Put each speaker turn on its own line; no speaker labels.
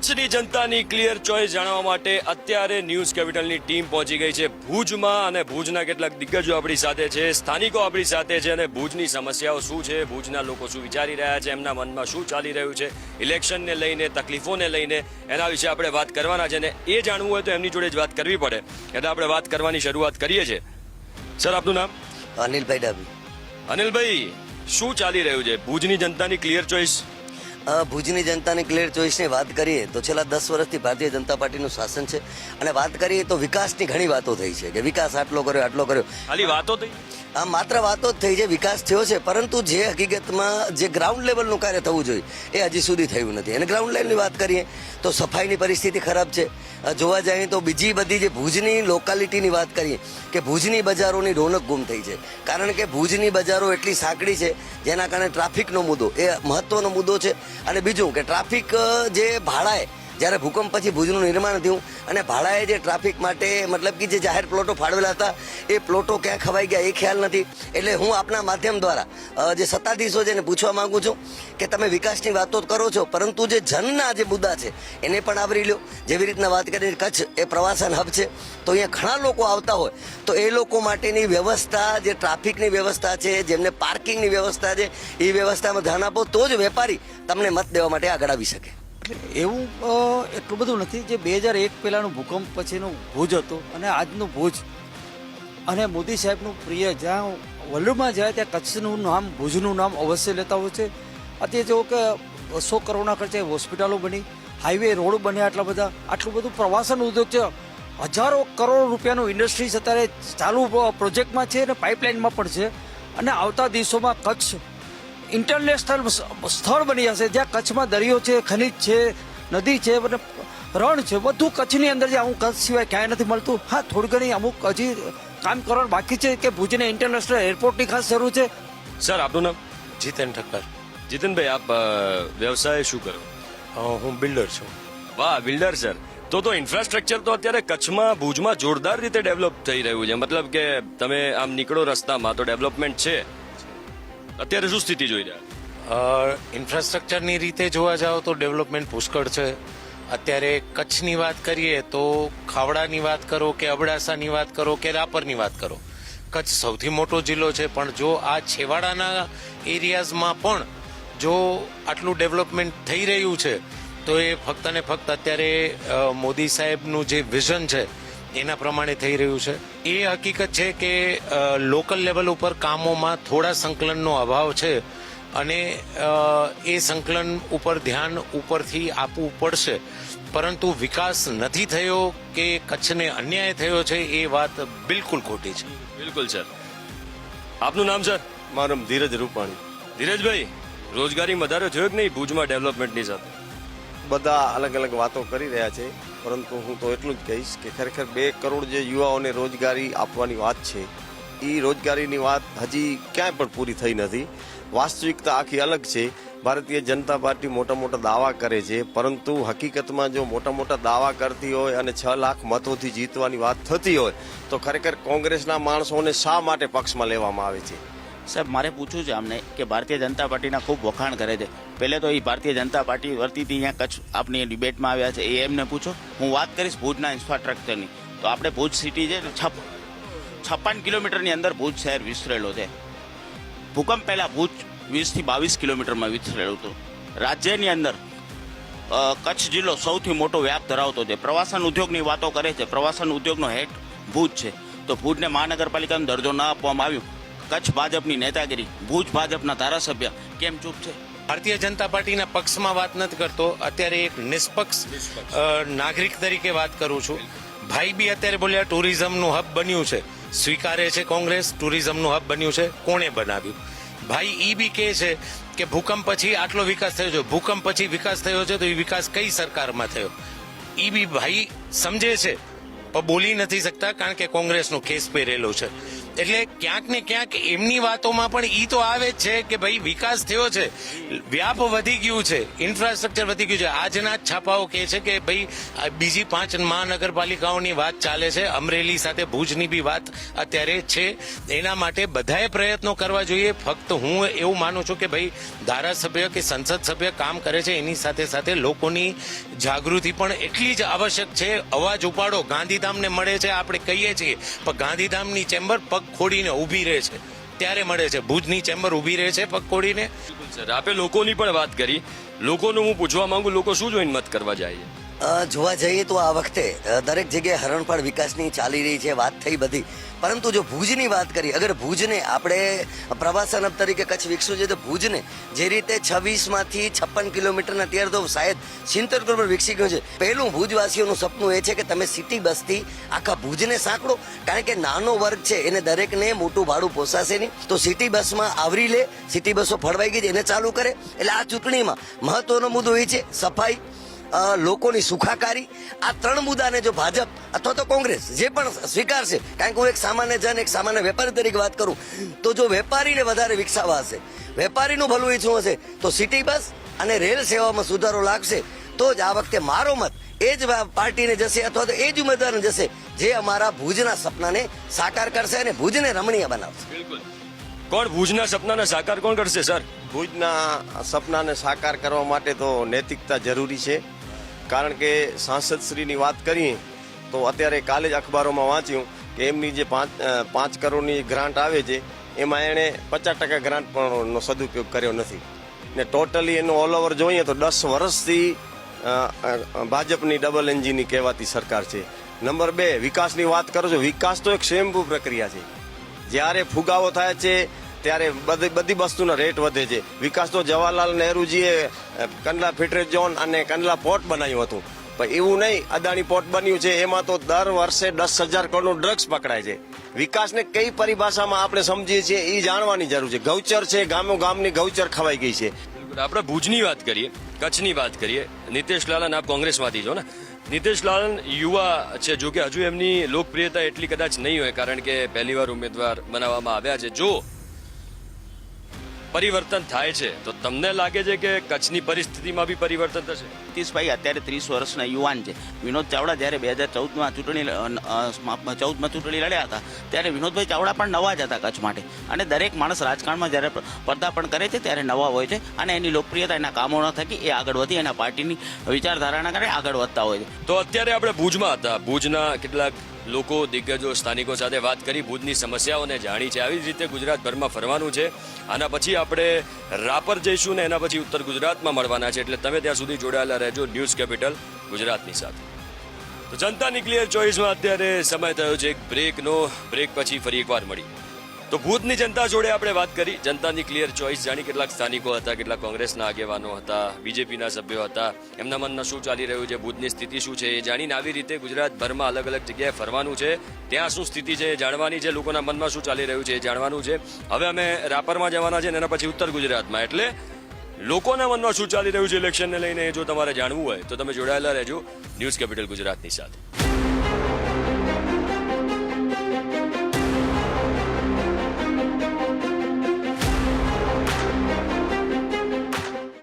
કચ્છની જનતાની clear choice જાણવા માટે અત્યારે ન્યૂઝ કેપિટલની ટીમ પહોંચી ગઈ છે ભુજમાં અને ભુજના કેટલાક દિગ્ગજો આપણી સાથે છે, સ્થાનિકો આપણી સાથે છે અને ભુજની સમસ્યાઓ શું છે, ભુજના લોકો શું વિચારી રહ્યા છે, એમના મનમાં શું ચાલી રહ્યું છે, ઇલેક્શનને લઈને, તકલીફોને લઈને એના વિશે આપણે વાત કરવાના છે અને એ જાણવું હોય તો એમની જોડે જ વાત કરવી પડે એટલે આપણે વાત કરવાની શરૂઆત કરીએ છીએ. સર, આપનું નામ?
અનિલભાઈ ડાબી.
અનિલભાઈ, શું ચાલી રહ્યું છે ભુજની જનતાની ક્લિયર ચોઇસ?
ભુજની જનતાની ક્લિયર ચોઇસની વાત કરીએ તો છેલ્લા 10 વર્ષથી ભારતીય જનતા પાર્ટીનું શાસન છે અને વાત કરીએ તો વિકાસની ઘણી વાતો થઈ છે કે વિકાસ આટલો કર્યો.
ખાલી વાતો થઈ?
આ માત્ર વાતો જ થઈ છે, વિકાસ થયો છે, પરંતુ જે હકીકતમાં જે ગ્રાઉન્ડ લેવલનું કાર્ય થવું જોઈએ એ હજી સુધી થયું નથી. અને ગ્રાઉન્ડ લેવલની વાત કરીએ તો સફાઈની પરિસ્થિતિ ખરાબ છે. જોવા જઈએ તો બીજી બધી જે ભુજની લોકાલિટીની વાત કરીએ કે ભુજની બજારોની રોનક ગુમ થઈ છે, કારણ કે ભુજની બજારો એટલી સાંકડી છે જેના કારણે ટ્રાફિકનો મુદ્દો એ મહત્વનો મુદ્દો છે. અને બીજું કે ટ્રાફિક જે ભાડાએ જ્યારે ભૂકંપ પછી ભુજનું નિર્માણ થયું અને ભાડાએ જે ટ્રાફિક માટે મતલબ કે જે જાહેર પ્લોટો ફાળવેલા હતા એ પ્લોટો ક્યાં ખવાઈ ગયા એ ખ્યાલ નથી. એટલે હું આપના માધ્યમ દ્વારા જે સત્તાધીશો છે એને પૂછવા માંગુ છું કે તમે વિકાસની વાતો કરો છો પરંતુ જે જનના જે મુદ્દા છે એને પણ આવરી લો. જેવી રીતના વાત કરીએ કચ્છ એ પ્રવાસન હબ છે તો અહીંયા ઘણા લોકો આવતા હોય તો એ લોકો માટેની વ્યવસ્થા જે ટ્રાફિકની વ્યવસ્થા છે, જેમને પાર્કિંગની વ્યવસ્થા છે એ વ્યવસ્થામાં ધ્યાન આપો તો જ વેપારી તમને મત દેવા માટે આગળ આવી શકે.
એવું એટલું બધું નથી. જે 2001 પહેલાંનું ભૂકંપ પછીનું ભુજ હતું અને આજનું ભુજ અને મોદી સાહેબનું પ્રિય જ્યાં વર્લ્ડમાં જાય ત્યાં કચ્છનું નામ, ભુજનું નામ અવશ્ય લેતા હોય છે. અત્યારે જો કે 200 કરોડના ખર્ચે હોસ્પિટલો બની, હાઈવે રોડ બન્યા, આટલું બધું પ્રવાસન ઉદ્યોગ છે, હજારો કરોડ રૂપિયાનું ઇન્ડસ્ટ્રીઝ અત્યારે ચાલુ પ્રોજેક્ટમાં છે અને પાઇપલાઇનમાં પણ છે. અને આવતા દિવસોમાં કચ્છ ઇન્ટરનેશનલ સ્થળ બની જશે જ્યાં કચ્છમાં દરિયો છે, ખનીજ છે, નદી છે, રણ છે, બધું કચ્છની અંદર છે. અમુક કચ્છ સિવાય ક્યાંય નથી મળતું. હા, થોડી ઘણી અમુક હજી કામ કરવાનું બાકી છે કે ભુજને ઇન્ટરનેશનલ એરપોર્ટની ખાસ જરૂર છે.
સર, આપનું નામ?
જીતન ઠક્કર.
જીતનભાઈ, આપ વ્યવસાય શું કરો?
હું બિલ્ડર છું.
વાહ, બિલ્ડર સર. તો ઇન્ફ્રાસ્ટ્રક્ચર તો અત્યારે કચ્છમાં, ભુજમાં જોરદાર રીતે ડેવલપ થઈ રહ્યું છે. મતલબ કે તમે આમ નીકળો રસ્તામાં તો ડેવલપમેન્ટ છે. અત્યારે શું સ્થિતિ જોઈ રહ્યા?
ઇન્ફ્રાસ્ટ્રક્ચરની રીતે જોવા જાઓ તો ડેવલપમેન્ટ પુષ્કળ છે. અત્યારે કચ્છની વાત કરીએ તો ખાવડાની વાત કરો કે અબડાસાની વાત કરો કે રાપરની વાત કરો, કચ્છ સૌથી મોટો જિલ્લો છે. પણ જો આ છેવાડાના એરિયાઝમાં પણ જો આટલું ડેવલપમેન્ટ થઈ રહ્યું છે તો એ ફક્ત ને ફક્ત અત્યારે મોદી સાહેબનું જે વિઝન છે એના પ્રમાણે થઈ રહ્યું છે. એ હકીકત છે કે લોકલ લેવલ ઉપર કામોમાં થોડા સંકલનનો અભાવ છે અને એ સંકલન ઉપર ધ્યાન ઉપરથી આપવું પડશે. પરંતુ વિકાસ નથી થયો કે કચ્છને અન્યાય થયો છે એ વાત બિલકુલ ખોટી છે.
બિલકુલ સર. આપનું નામ સર?
મારું નામ ધીરજ રૂપાણી.
ધીરજભાઈ, રોજગારી વધારો થયો કે નહીં ભુજમાં ડેવલપમેન્ટની સાથે?
બધા અલગ અલગ વાતો કરી રહ્યા છે, પરંતુ હું તો એટલું જ કહીશ કે ખરેખર 2 કરોડ જે યુવાઓને રોજગારી આપવાની વાત છે એ રોજગારીની વાત હજી ક્યાંય પણ પૂરી થઈ નથી. વાસ્તવિકતા આખી અલગ છે. ભારતીય જનતા પાર્ટી મોટા મોટા દાવા કરે છે, પરંતુ હકીકતમાં જો મોટા મોટા દાવા કરતી હોય અને 6 લાખ મતોથી જીતવાની વાત થતી હોય તો ખરેખર કોંગ્રેસના માણસોને શા માટે પક્ષમાં લેવામાં આવે છે?
સાહેબ, મારે પૂછવું છે આમને કે ભારતીય જનતા પાર્ટીના ખૂબ વખાણ કરે છે. પહેલે તો એ ભારતીય જનતા પાર્ટી વર્તી હતી અહીંયા કચ્છ આપની ડિબેટમાં આવ્યા છે એ એમને પૂછો. હું વાત કરીશ ભુજના ઇન્ફ્રાસ્ટ્રક્ચરની. તો આપણે ભુજ સિટી છે 56 કિલોમીટરની અંદર ભુજ શહેર વિસ્તરેલો છે. ભૂકંપ પહેલા ભુજ 20 થી 22 કિલોમીટરમાં વિસ્તરેલું હતું. રાજ્યની અંદર કચ્છ જિલ્લો સૌથી મોટો વ્યાપ ધરાવતો છે. પ્રવાસન ઉદ્યોગની વાતો કરે છે. પ્રવાસન ઉદ્યોગનો હેડ ભુજ છે. તો ભુજને મહાનગરપાલિકાનો દરજ્જો ન આપવામાં આવ્યો. કચ્છ ભાજપની નેતાગીરી, ભુજ ભાજપના ધારાસભ્ય કેમ ચૂપ છે?
ભારતીય જનતા પાર્ટીના પક્ષમાં વાત નથી કરતો, અત્યારે એક નિષ્પક્ષ નાગરિક તરીકે વાત કરું છું. ભાઈ બી અત્યારે બોલ્યા ટુરિઝમનું હબ બન્યું છે, સ્વીકારે છે કોંગ્રેસ. ટુરિઝમનું હબ બન્યું છે, કોણે બનાવ્યું? ભાઈ ઈ બી કહે છે કે ભૂકંપ પછી આટલો વિકાસ થયો છે. ભૂકંપ પછી વિકાસ થયો છે તો એ વિકાસ કઈ સરકારમાં થયો? ઈ બી ભાઈ સમજે છે પણ બોલી નથી શકતા કારણ કે કોંગ્રેસનો કેસ પહેરેલો છે. એટલે ક્યાંક ને ક્યાંક એમની વાતોમાં પણ ઈ તો આવે જ છે કે ભાઈ વિકાસ થયો છે, વ્યાપ વધી ગયું છે, ઇન્ફ્રાસ્ટ્રક્ચર વધી ગયું છે. આજના જ છાપાઓ કહે છે કે ભાઈ આ બીજી 5 મહાનગરપાલિકાઓની વાત ચાલે છે, અમરેલી સાથે ભુજની બી વાત અત્યારે છે. એના માટે બધાએ પ્રયત્નો કરવા જોઈએ. ફક્ત હું એવું માનું છું કે ભાઈ ધારાસભ્ય કે સંસદ સભ્ય કામ કરે છે એની સાથે સાથે લોકોની જાગૃતિ પણ એટલી જ આવશ્યક છે. અવાજ ઉપાડો. ગાંધીધામને મળે છે આપણે કહીએ છીએ, પણ ગાંધીધામની ચેમ્બર પગ ખોડીને ઊભી રહે છે ત્યારે મળે છે, ભુજની ચેમ્બર ઊભી રહે છે પગ ખોડીને.
સર, આપે લોકોની પણ વાત કરી. લોકોનું હું પૂછવા માંગુ, લોકો શું જોઈને મત કરવા જાય છે?
જોવા જઈએ તો આ વખતે દરેક જગ્યાએ હરણફાળ વિકાસની ચાલી રહી છે, વાત થઈ બધી. પરંતુ જો ભુજની વાત કરીએ, અગર ભુજને આપણે પ્રવાસન હબ તરીકે કચ્છ વિકસ્યું છે, તો ભુજને જે રીતે 26માંથી 56 કિલોમીટરના અત્યારે તો શાયદ 70 કિલોમીટર વિકસી ગયું છે. પહેલું ભુજવાસીઓનું સપનું એ છે કે તમે સિટી બસથી આખા ભુજને સાંકળો, કારણ કે નાનો વર્ગ છે એને દરેકને મોટું ભાડું પોસાશે નહીં. તો સિટી બસમાં આવરી લે, સિટી બસો ફળવાઈ ગઈ છે એને ચાલુ કરે. એટલે આ ચૂંટણીમાં મહત્વનો મુદ્દો એ છે સફાઈ, લોકોની સુખાકારી. આ 3 મુદ્દાને જો ભાજપ અથવા તો કોંગ્રેસ જે પણ સ્વીકારશે, કારણ કે હું એક સામાન્ય જન, એક સામાન્ય વેપારી તરીકે વાત કરું, તો જો વેપારીને વધારે વિકસાવવા હશે, વેપારીનું ભલું ઈચ્છવું હશે, તો સિટી બસ અને રેલ સેવામાં સુધારો લાગશે, તો જ આ વખતે મારો મત એ જ પાર્ટીને જશે અથવા તો એ જ ઉમેદવારને જશે જે અમારા ભુજના સપનાને સાકાર કરશે અને ભુજને રમણીય બનાવશે.
બિલકુલ. કોણ ભુજના સપનાને સાકાર કોણ કરશે સર?
ભુજના સપનાને સાકાર કરવા માટે તો નૈતિકતા જરૂરી છે. કારણ કે સાંસદશ્રીની વાત કરીએ તો અત્યારે કાલે જ અખબારોમાં વાંચ્યું કે એમની જે 5 કરોડની ગ્રાન્ટ આવે છે એમાં એણે 50% ગ્રાન્ટ પણનો સદુપયોગ કર્યો નથી. ને ટોટલી એનો ઓલ ઓવર જોઈએ તો 10 વર્ષથી ભાજપની ડબલ એન્જિનની કહેવાતી સરકાર છે. નંબર 2, વિકાસની વાત કરો છો. વિકાસ તો એક સ્વયંભૂ પ્રક્રિયા છે. જ્યારે ફુગાવો થાય છે ત્યારે બધી વસ્તુના રેટ વધે છે. વિકાસ તો જવાહરલાલ નહેરુજીએ કંડલા ફિટરેજ ઝોન અને કંડલા પોર્ટ બનાવ્યું હતું, પણ એવું નહીં અદાણી પોર્ટ બન્યું છે એમાં તો દર વર્ષે 10,000 કરોડનું ડ્રગ્સ પકડાય છે. વિકાસને કઈ પરિભાષામાં આપણે સમજીએ છીએ એ જાણવાની જરૂર છે. ગૌચર છે, ગામો ગામની ગૌચર ખવાઈ ગઈ છે.
આપણે ભુજની વાત કરીએ, કચ્છની વાત કરીએ. નીતિશ લાલન, આપ કોંગ્રેસમાંથી છો ને? નીતિશ લાલન યુવા છે, જો કે હજુ એમની લોકપ્રિયતા એટલી કદાચ નહીં હોય કારણ કે પહેલીવાર ઉમેદવાર બનાવવામાં આવ્યા છે. જો પરિવર્તન થાય છે તો તમને લાગે છે કે કચ્છની પરિસ્થિતિમાં બી પરિવર્તન થશે?
નીતિશભાઈ અત્યારે 30 વર્ષના યુવાન છે. વિનોદ ચાવડા જ્યારે 2014માં ચૂંટણી લડ્યા હતા ત્યારે વિનોદભાઈ ચાવડા પણ નવા જ હતા કચ્છ માટે. અને દરેક માણસ રાજકારણમાં જ્યારે પદાર્પણ કરે છે ત્યારે નવા હોય છે અને એની લોકપ્રિયતા એના કામો ન થકી એ આગળ વધી એના પાર્ટીની વિચારધારાના કારણે આગળ વધતા હોય છે.
તો અત્યારે આપણે ભુજમાં હતા. ભુજના કેટલાક લોકો, દિગ્ગજો, સ્થાનિકો સાથે વાત કરી, ભુજની સમસ્યાઓને જાણી છે. આવી જ રીતે ગુજરાતભરમાં ફરવાનું છે. આના પછી આપણે રાપર જઈશું ને એના પછી ઉત્તર ગુજરાતમાં મળવાના છે. એટલે તમે ત્યાં સુધી જોડાયેલા રહેજો ન્યૂઝ કેપિટલ ગુજરાતની સાથે. તો જનતાની ક્લિયર ચોઇસમાં અત્યારે સમય થયો છે એક બ્રેકનો. બ્રેક પછી ફરી એકવાર મળી. તો ભુજની જનતા જોડે આપણે વાત કરી, જનતાની ક્લિયર ચોઇસ જાણી. કેટલાક સ્થાનિકો હતા, કેટલાક કોંગ્રેસના આગેવાનો હતા, બીજેપીના સભ્યો હતા. એમના મનમાં શું ચાલી રહ્યું છે, ભુજની સ્થિતિ શું છે એ જાણીને આવી રીતે ગુજરાતભરમાં અલગ અલગ જગ્યાએ ફરવાનું છે. ત્યાં શું સ્થિતિ છે એ જાણવાની છે, લોકોના મનમાં શું ચાલી રહ્યું છે એ જાણવાનું છે. હવે અમે રાપરમાં જવાના છે ને એના પછી ઉત્તર ગુજરાતમાં. એટલે લોકોના મનમાં શું ચાલી રહ્યું છે ઇલેક્શનને લઈને, જો તમારે જાણવું હોય તો તમે જોડાયેલા રહેજો ન્યૂઝ કેપિટલ ગુજરાતની સાથે.